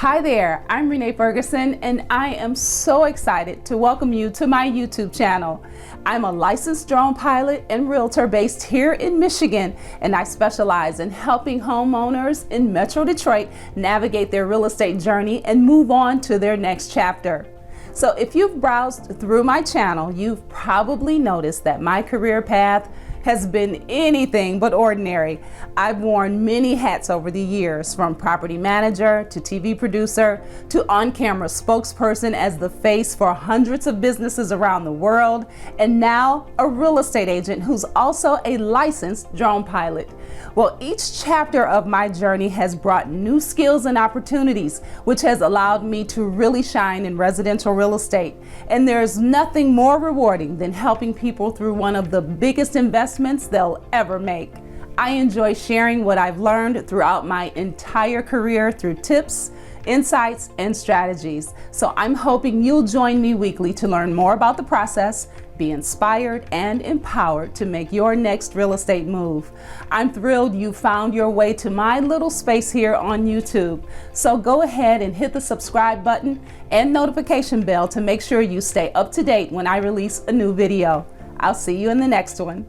Hi there, I'm Renee Ferguson, and I am so excited to welcome you to my YouTube channel. I'm a licensed drone pilot and realtor based here in Michigan, and I specialize in helping homeowners in Metro Detroit navigate their real estate journey and move on to their next chapter. So if you've browsed through my channel, you've probably noticed that my career path has been anything but ordinary. I've worn many hats over the years, from property manager to TV producer to on-camera spokesperson as the face for hundreds of businesses around the world, and now a real estate agent who's also a licensed drone pilot. Well, each chapter of my journey has brought new skills and opportunities, which has allowed me to really shine in residential real estate. And there's nothing more rewarding than helping people through one of the biggest investments they'll ever make. I enjoy sharing what I've learned throughout my entire career through tips, insights, and strategies. So I'm hoping you'll join me weekly to learn more about the process, be inspired and empowered to make your next real estate move. I'm thrilled you found your way to my little space here on YouTube. So go ahead and hit the subscribe button and notification bell to make sure you stay up to date when I release a new video. I'll see you in the next one.